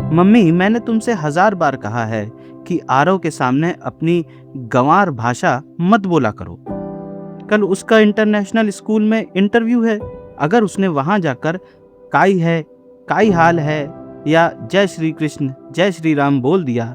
Mummy, मैंने तुमसे 1000 बार कहा है कि आरव के सामने अपनी गंवार भाषा मत बोला करो। कल उसका इंटरनेशनल स्कूल में इंटरव्यू है। अगर उसने वहां जाकर काई है, काई हाल है या जय श्री कृष्ण, जय श्री राम बोल दिया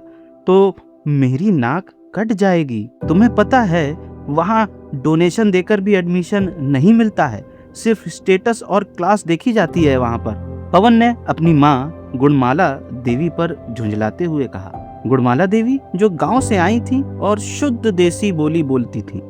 तो मेरी नाक कट जाएगी। तुम्हें पता है वहां डोनेशन देकर भी एडमिशन नहीं मिलता है, सिर्फ स्टेटस और क्लास देखी जाती है वहां पर। पवन ने अपनी माँ गुणमाला देवी पर झुंझलाते हुए कहा। गुणमाला देवी जो गांव से आई थी और शुद्ध देसी बोली बोलती थी,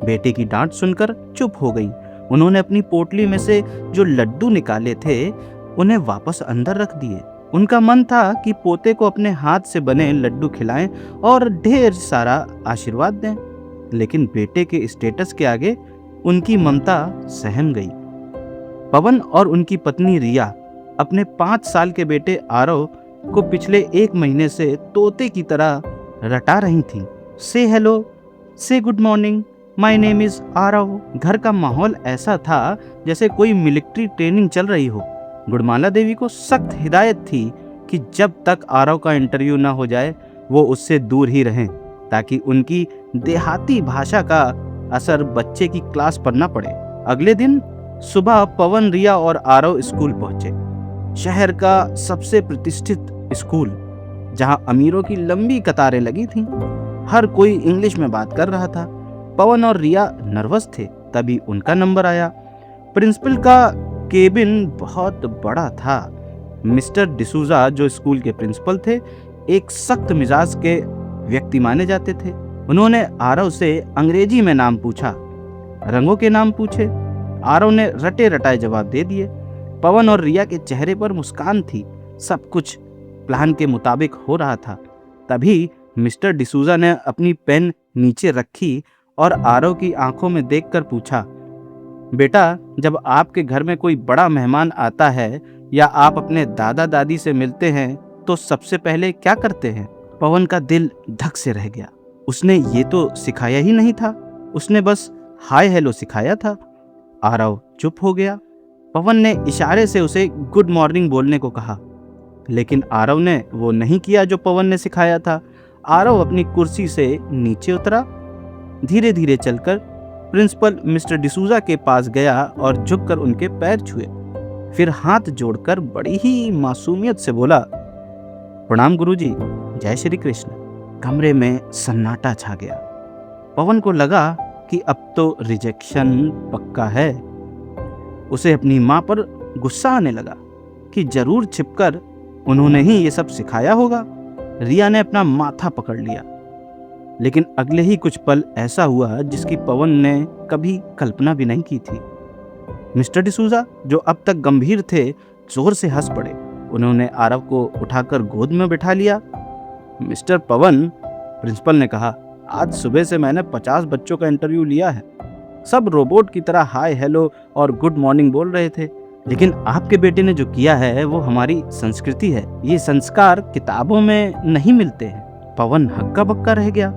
बेटे की डांट सुनकर चुप हो गई। उन्होंने अपनी पोटली में से जो लड्डू निकाले थे उन्हें वापस अंदर रख दिए। उनका मन था कि पोते को अपने हाथ से बने लड्डू खिलाएं और ढेर सारा आशीर्वाद दें, लेकिन बेटे के स्टेटस के आगे उनकी ममता सहम गई। पवन और उनकी पत्नी रिया अपने 5 साल के बेटे आरव को पिछले 1 महीने से तोते की तरह रटा रही थी। से हेलो, से good morning, my name is Aarav. घर का माहौल ऐसा था जैसे कोई मिलिट्री ट्रेनिंग चल रही हो। गुणमाला देवी को सख्त हिदायत थी कि जब तक आरव का इंटरव्यू ना हो जाए वो उससे दूर ही रहें, ताकि उनकी देहाती भाषा का असर बच्चे की क्लास पर न पड़े। अगले दिन सुबह पवन, रिया और आरव स्कूल पहुंचे। शहर का सबसे प्रतिष्ठित स्कूल, जहां अमीरों की लंबी कतारें लगी थीं। हर कोई इंग्लिश में बात कर रहा था। पवन और रिया नर्वस थे। तभी उनका नंबर आया। प्रिंसिपल का केबिन बहुत बड़ा था। मिस्टर डिसूजा जो स्कूल के प्रिंसिपल थे, एक सख्त मिजाज के व्यक्ति माने जाते थे। उन्होंने आरव से अंग्रेजी में नाम पूछा, रंगों के नाम पूछे। आरव ने रटे रटाए जवाब दे दिए। पवन और रिया के चेहरे पर मुस्कान थी। सब कुछ प्लान के मुताबिक हो रहा था। तभी मिस्टर डिसूजा ने अपनी पेन नीचे रखी और आरव की आंखों में देखकर पूछा, बेटा, जब आपके घर में कोई बड़ा मेहमान आता है या आप अपने दादा दादी से मिलते हैं तो सबसे पहले क्या करते हैं? पवन का दिल धक से रह गया। उसने ये तो सिखाया ही नहीं था। उसने बस हाय हेलो सिखाया था। आरव चुप हो गया। पवन ने इशारे से उसे गुड मॉर्निंग बोलने को कहा, लेकिन आरव ने वो नहीं किया जो पवन ने सिखाया था। आरव अपनी कुर्सी से नीचे उतरा, धीरे धीरे चलकर प्रिंसिपल मिस्टर डिसूजा के पास गया और झुककर उनके पैर छुए। फिर हाथ जोड़कर बड़ी ही मासूमियत से बोला, प्रणाम गुरुजी, जय श्री कृष्ण। कमरे में सन्नाटा छा गया। पवन को लगा कि अब तो रिजेक्शन पक्का है। उसे अपनी माँ पर गुस्सा आने लगा कि जरूर छिपकर उन्होंने ही ये सब सिखाया होगा। रिया ने अपना माथा पकड़ लिया। लेकिन अगले ही कुछ पल ऐसा हुआ जिसकी पवन ने कभी कल्पना भी नहीं की थी। मिस्टर डिसूजा, जो अब तक गंभीर थे, जोर से हंस पड़े। उन्होंने आरव को उठाकर गोद में बिठा लिया। मिस्टर पवन, प्रिंसिपल ने कहा, आज सुबह से मैंने 50 बच्चों का इंटरव्यू लिया है। सब रोबोट की तरह हाय हेलो और गुड मॉर्निंग बोल रहे थे, लेकिन आपके बेटे ने जो किया है वो हमारी संस्कृति है। ये संस्कार किताबों में नहीं मिलते हैं। पवन हक्का बक्का रह गया।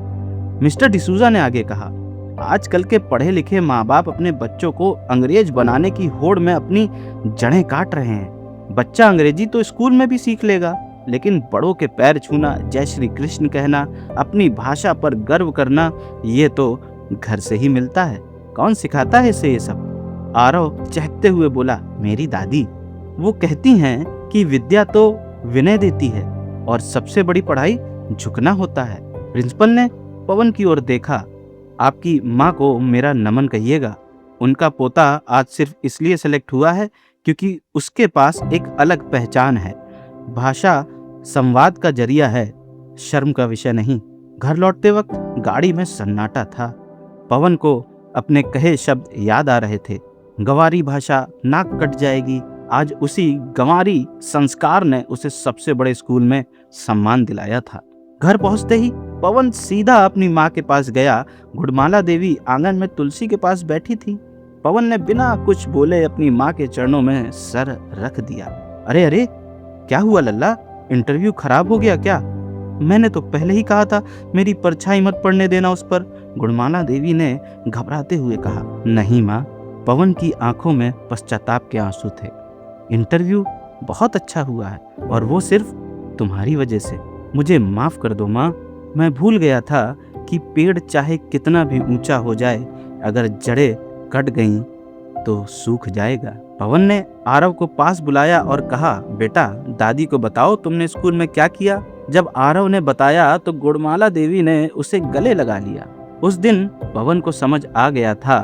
मिस्टर डिसूजा ने आगे कहा, आजकल के पढ़े लिखे माँ बाप अपने बच्चों को अंग्रेज बनाने की होड़ में अपनी जड़ें काट रहे हैं। बच्चा अंग्रेजी तो स्कूल में भी सीख लेगा, लेकिन बड़ों के पैर छूना, जय श्री कृष्ण कहना, अपनी भाषा पर गर्व करना, ये तो घर से ही मिलता है। कौन सिखाता है इसे ये सब? आरव चहकते हुए बोला, मेरी दादी। वो कहती हैं कि विद्या तो विनय देती है और सबसे बड़ी पढ़ाई झुकना होता है। प्रिंसिपल ने पवन की ओर देखा। आपकी माँ को मेरा नमन कहिएगा। उनका पोता आज सिर्फ इसलिए सेलेक्ट हुआ है क्योंकि उसके पास एक अलग पहचान है। भाषा संवाद का जरिया है, शर्म का विषय नहीं। घर लौटते वक्त गाड़ी में सन्नाटा था। पवन को अपने कहे शब्द याद आ रहे थे। गंवारी भाषा, नाक कट जाएगी। आज उसी गंवारी संस्कार ने उसे सबसे बड़े स्कूल में सम्मान दिलाया था। घर पहुंचते ही पवन सीधा अपनी माँ के पास गया। गुणमाला देवी आंगन में तुलसी के पास बैठी थी। पवन ने बिना कुछ बोले अपनी माँ के चरणों में सर रख दिया। अरे अरे, क्या हुआ लल्ला? इंटरव्यू खराब हो गया क्या? मैंने तो पहले ही कहा था मेरी परछाई मत पड़ने देना उस पर, गुणमाला देवी ने घबराते हुए कहा। नहीं माँ, पवन की आंखों में पश्चाताप के आंसू थे। इंटरव्यू बहुत अच्छा हुआ है और वो सिर्फ तुम्हारी वजह से। मुझे माफ कर दो माँ, मैं भूल गया था कि पेड़ चाहे कितना भी ऊंचा हो जाए, अगर जड़ें कट गईं तो सूख जाएगा। पवन ने आरव को पास बुलाया और कहा, बेटा दादी को बताओ तुमने स्कूल में क्या किया। जब आरव ने बताया तो गुणमाला देवी ने उसे गले लगा लिया। उस दिन पवन को समझ आ गया था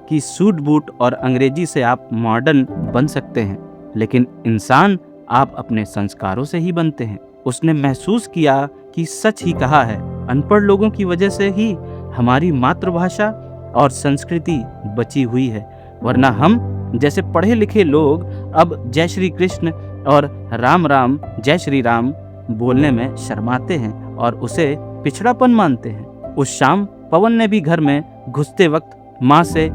कि सूट बूट और अंग्रेजी से आप मॉडर्न बन सकते हैं, लेकिन इंसान आप अपने संस्कारों से ही बनते हैं। उसने महसूस किया कि सच ही कहा है, अनपढ़ लोगों की वजह से ही हमारी मातृभाषा और संस्कृति बची हुई है, वरना हम जैसे पढ़े लिखे लोग अब जय श्री कृष्ण और राम राम जय श्री राम बोलने में शर्माते हैं और उसे पिछड़ापन मानते हैं। उस शाम पवन ने भी घर में घुसते वक्त माँ से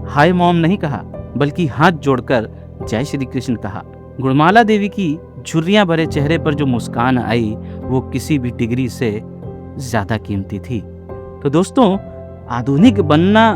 हाय मॉम नहीं कहा, बल्कि हाथ जोड़कर जय श्री कृष्ण कहा। गुणमाला देवी की झुर्रियां भरे चेहरे पर जो मुस्कान आई वो किसी भी डिग्री से ज्यादा कीमती थी। तो दोस्तों, आधुनिक बनना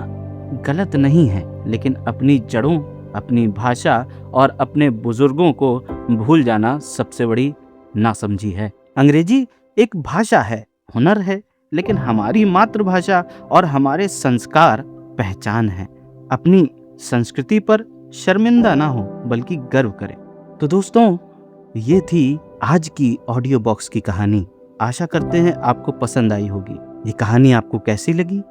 गलत नहीं है, लेकिन अपनी जड़ों, अपनी भाषा और अपने बुजुर्गों को भूल जाना सबसे बड़ी नासमझी है। अंग्रेजी एक भाषा है, हुनर है, लेकिन हमारी मातृभाषा और हमारे संस्कार पहचान है। अपनी संस्कृति पर शर्मिंदा ना हो, बल्कि गर्व करें। तो दोस्तों, ये थी आज की ऑडियो बॉक्स की कहानी। आशा करते हैं आपको पसंद आई होगी। ये कहानी आपको कैसी लगी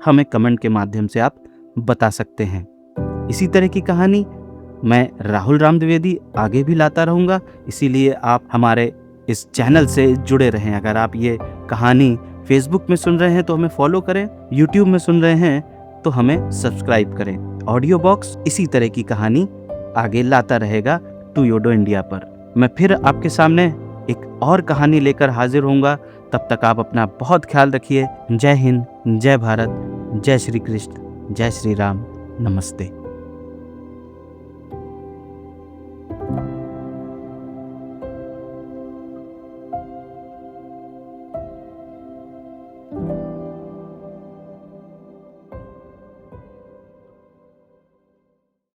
हमें कमेंट के माध्यम से आप बता सकते हैं। इसी तरह की कहानी मैं राहुल राम द्विवेदी आगे भी लाता रहूँगा, इसीलिए आप हमारे इस चैनल से जुड़े रहें। अगर आप ये कहानी फेसबुक में सुन रहे हैं तो हमें फॉलो करें, यूट्यूब में सुन रहे हैं तो हमें सब्सक्राइब करें। ऑडियो बॉक्स इसी तरह की कहानी आगे लाता रहेगा टू योडो इंडिया पर। मैं फिर आपके सामने एक और कहानी लेकर हाजिर होऊंगा। तब तक आप अपना बहुत ख्याल रखिए। जय हिंद, जय भारत, जय श्री कृष्ण, जय श्री राम, नमस्ते।